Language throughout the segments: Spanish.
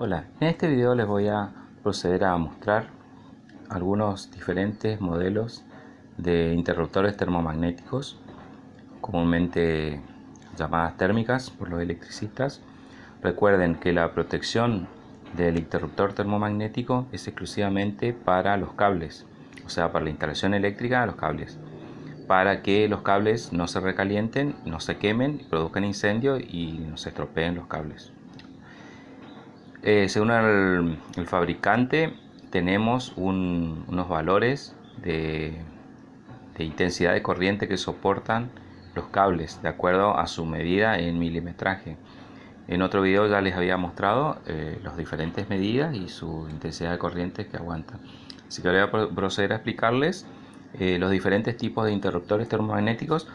Hola, en este video les voy a proceder a mostrar algunos diferentes modelos de interruptores termomagnéticos, comúnmente llamadas térmicas por los electricistas. Recuerden que la protección del interruptor termomagnético es exclusivamente para los cables, o sea, para la instalación eléctrica de los cables, para que los cables no se recalienten, no se quemen, produzcan incendio y no se estropeen los cables. Según el fabricante, tenemos unos valores de intensidad de corriente que soportan los cables de acuerdo a su medida en milimetraje. En otro video ya les había mostrado las diferentes medidas y su intensidad de corriente que aguantan. Así que ahora voy a proceder a explicarles los diferentes tipos de interruptores termomagnéticos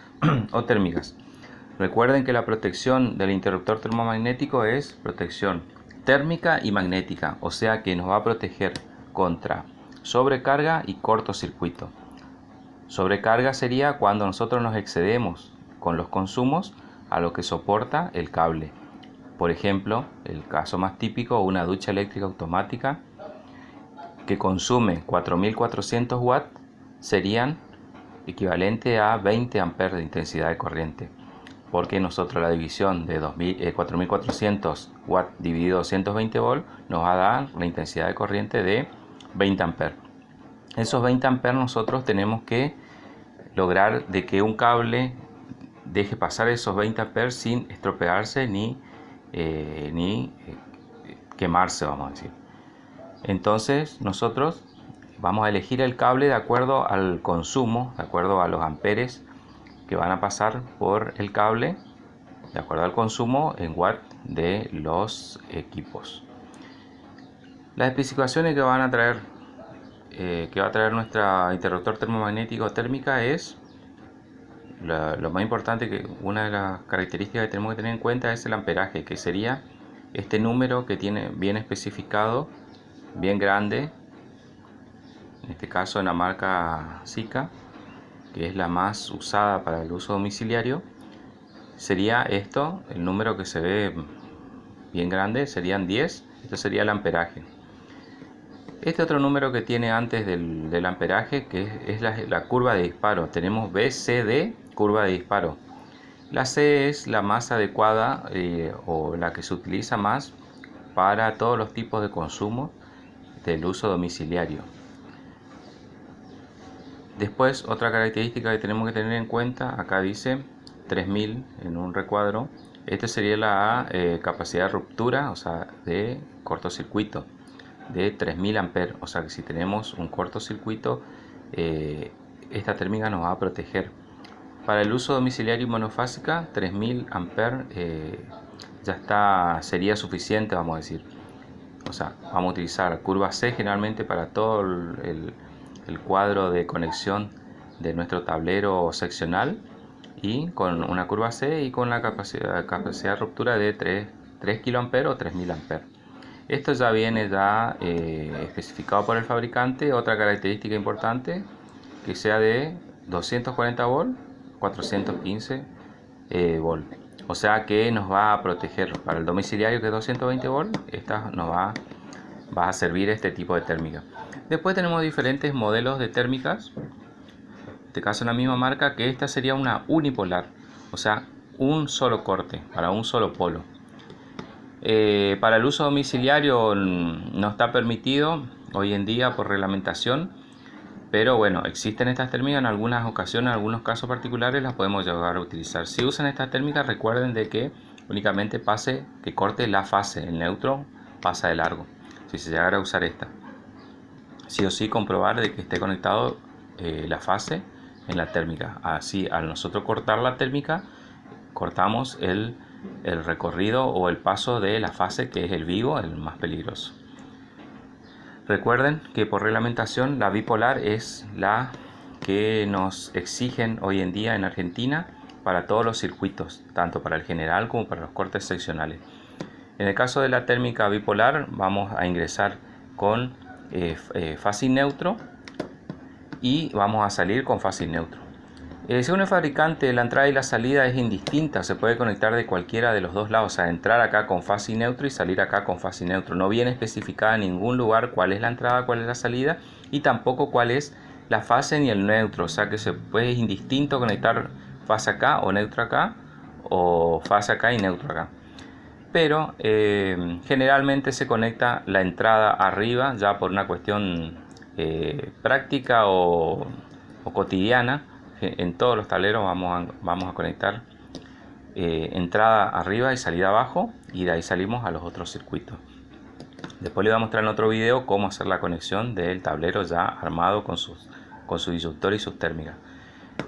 o térmicas. Recuerden que la protección del interruptor termomagnético es protección térmica y magnética, o sea que nos va a proteger contra sobrecarga y cortocircuito. Sobrecarga sería cuando nosotros nos excedemos con los consumos a lo que soporta el cable. Por ejemplo, el caso más típico, una ducha eléctrica automática que consume 4400 watts serían equivalente a 20 amperes de intensidad de corriente, porque nosotros la división de 4400 watts dividido 220 volts nos va a dar la intensidad de corriente de 20 amperes. Esos 20 amperes nosotros tenemos que lograr de que un cable deje pasar esos 20 amperes sin estropearse ni quemarse, vamos a decir. Entonces nosotros vamos a elegir el cable de acuerdo al consumo, de acuerdo a los amperes que van a pasar por el cable, de acuerdo al consumo en watt de los equipos. Las especificaciones que van a traer que va a traer nuestro interruptor termomagnético térmica es lo más importante, que una de las características que tenemos que tener en cuenta es el amperaje, que sería este número que tiene bien especificado, bien grande, en este caso en la marca Sika, que es la más usada para el uso domiciliario. Sería esto, el número que se ve bien grande, serían 10, esto sería el amperaje. Este otro número que tiene antes del amperaje, que es la curva de disparo, tenemos BCD, curva de disparo. La C es la más adecuada o la que se utiliza más para todos los tipos de consumo del uso domiciliario. Después, otra característica que tenemos que tener en cuenta, acá dice 3000 en un recuadro. Esta sería la capacidad de ruptura, o sea, de cortocircuito, de 3000 amperes. O sea que si tenemos un cortocircuito, esta térmica nos va a proteger. Para el uso domiciliario y monofásica, 3000 amperes ya sería suficiente, vamos a decir. O sea, vamos a utilizar curva C generalmente para todo el cuadro de conexión de nuestro tablero seccional, y con una curva C y con la capacidad de ruptura de 3 kA o 3000 amperes. Esto ya viene especificado por el fabricante. Otra característica importante, que sea de 240 volts, 415 volts. O sea que nos va a proteger para el domiciliario, que es 220 volts. Esta nos va a servir este tipo de térmica. Después tenemos diferentes modelos de térmicas, en este caso en la misma marca, que esta sería una unipolar, o sea, un solo corte para un solo polo. Para el uso domiciliario no está permitido hoy en día por reglamentación, pero bueno, existen estas térmicas en algunas ocasiones, en algunos casos particulares las podemos llegar a utilizar. Si usan estas térmicas, recuerden de que únicamente que corte la fase, el neutro pasa de largo. Si se llegara a usar esta, sí o sí comprobar de que esté conectado la fase en la térmica. Así, al nosotros cortar la térmica, cortamos el recorrido o el paso de la fase, que es el vivo, el más peligroso. Recuerden que por reglamentación la bipolar es la que nos exigen hoy en día en Argentina para todos los circuitos, tanto para el general como para los cortes seccionales. En el caso de la térmica bipolar, vamos a ingresar con fase neutro y vamos a salir con fase neutro. Según el fabricante, la entrada y la salida es indistinta, se puede conectar de cualquiera de los dos lados, o sea, entrar acá con fase y neutro y salir acá con fase y neutro. No viene especificada en ningún lugar cuál es la entrada, cuál es la salida y tampoco cuál es la fase ni el neutro, o sea que se puede indistinto conectar fase acá o neutro acá o fase acá y neutro acá. Pero generalmente se conecta la entrada arriba ya por una cuestión práctica o cotidiana. En todos los tableros vamos a conectar entrada arriba y salida abajo y de ahí salimos a los otros circuitos. Después les voy a mostrar en otro video cómo hacer la conexión del tablero ya armado con su disyuntor y sus térmicas.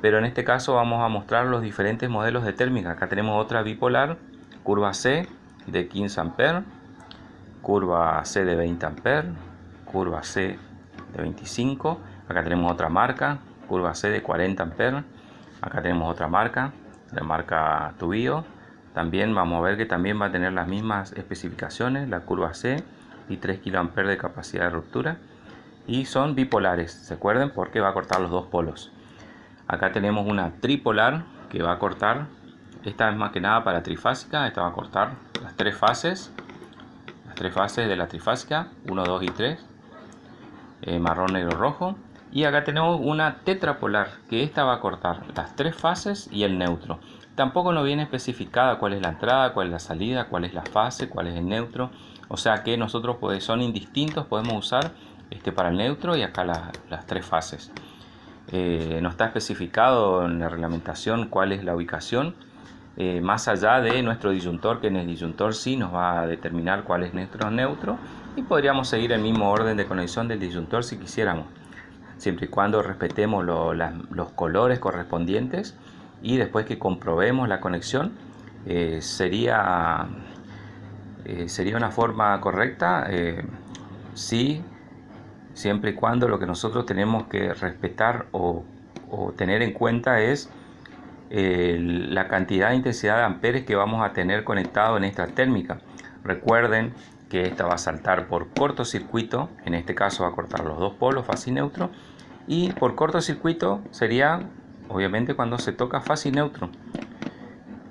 Pero en este caso vamos a mostrar los diferentes modelos de térmica. Acá tenemos otra bipolar, curva C de 15 A, curva C de 20 A, curva C de 25. Acá tenemos otra marca, curva C de 40 A. Acá tenemos otra marca, la marca Tubio. También vamos a ver que también va a tener las mismas especificaciones, la curva C y 3 kA de capacidad de ruptura. Y son bipolares, ¿se acuerdan? Porque va a cortar los dos polos. Acá tenemos una tripolar que va a cortar, esta es más que nada para trifásica, esta va a cortar las tres fases de la trifásica, 1, 2 y 3, marrón, negro, rojo. Y acá tenemos una tetrapolar, que esta va a cortar las tres fases y el neutro. Tampoco nos viene especificada cuál es la entrada, cuál es la salida, cuál es la fase, cuál es el neutro. O sea que nosotros son indistintos, podemos usar para el neutro y acá las tres fases. No está especificado en la reglamentación cuál es la ubicación, más allá de nuestro disyuntor, que en el disyuntor sí nos va a determinar cuál es nuestro neutro, y podríamos seguir el mismo orden de conexión del disyuntor si quisiéramos, siempre y cuando respetemos los colores correspondientes, y después que comprobemos la conexión sería una forma correcta, sí, siempre y cuando lo que nosotros tenemos que respetar o tener en cuenta es la cantidad de intensidad de amperes que vamos a tener conectado en esta térmica. Recuerden que esta va a saltar por cortocircuito, en este caso va a cortar los dos polos, fase y neutro, y por cortocircuito sería obviamente cuando se toca fase y neutro,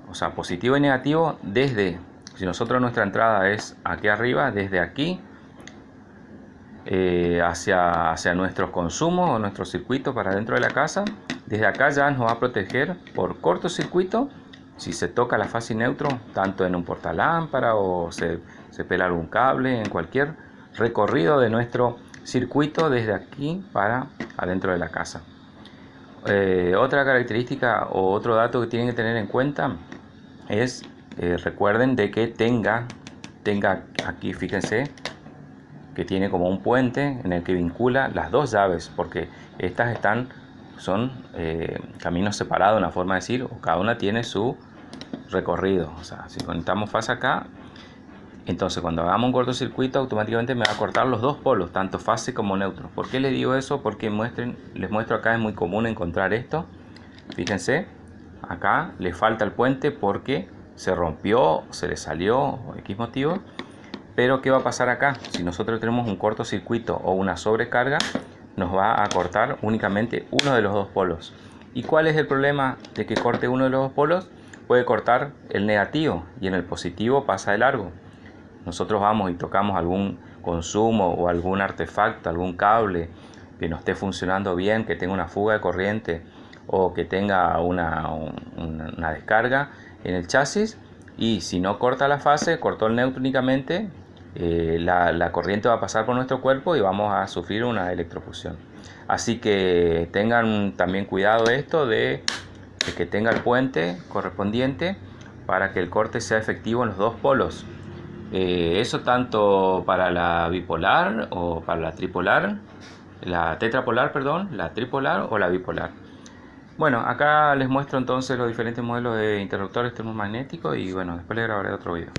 o sea, positivo y negativo si nosotros nuestra entrada es aquí arriba, desde aquí hacia nuestros consumos o nuestro circuito para dentro de la casa, desde acá ya nos va a proteger por cortocircuito si se toca la fase y neutro, tanto en un portalámpara o se pela algún cable, en cualquier recorrido de nuestro circuito desde aquí para adentro de la casa. Otra característica o otro dato que tienen que tener en cuenta es, recuerden de que tenga aquí, fíjense, que tiene como un puente en el que vincula las dos llaves, porque estas son caminos separados, una forma de decir, o cada una tiene su recorrido. O sea, si conectamos fase acá, entonces cuando hagamos un cortocircuito automáticamente me va a cortar los dos polos, tanto fase como neutro. ¿Por qué les digo eso? Porque les muestro acá, es muy común encontrar esto. Fíjense, acá le falta el puente porque se rompió, se le salió, o X motivo. Pero ¿qué va a pasar acá? Si nosotros tenemos un cortocircuito o una sobrecarga, nos va a cortar únicamente uno de los dos polos. ¿Y cuál es el problema de que corte uno de los dos polos? Puede cortar el negativo y en el positivo pasa de largo. Nosotros vamos y tocamos algún consumo o algún artefacto, algún cable que no esté funcionando bien, que tenga una fuga de corriente o que tenga una descarga en el chasis, y si no corta la fase, cortó el neutro únicamente, la corriente va a pasar por nuestro cuerpo y vamos a sufrir una electrofusión. Así que tengan también cuidado esto de que tenga el puente correspondiente para que el corte sea efectivo en los dos polos. Eso tanto para la bipolar o para la tripolar, la tetrapolar, perdón, la tripolar o la bipolar. Bueno, acá les muestro entonces los diferentes modelos de interruptores termomagnéticos y bueno, después les grabaré otro video.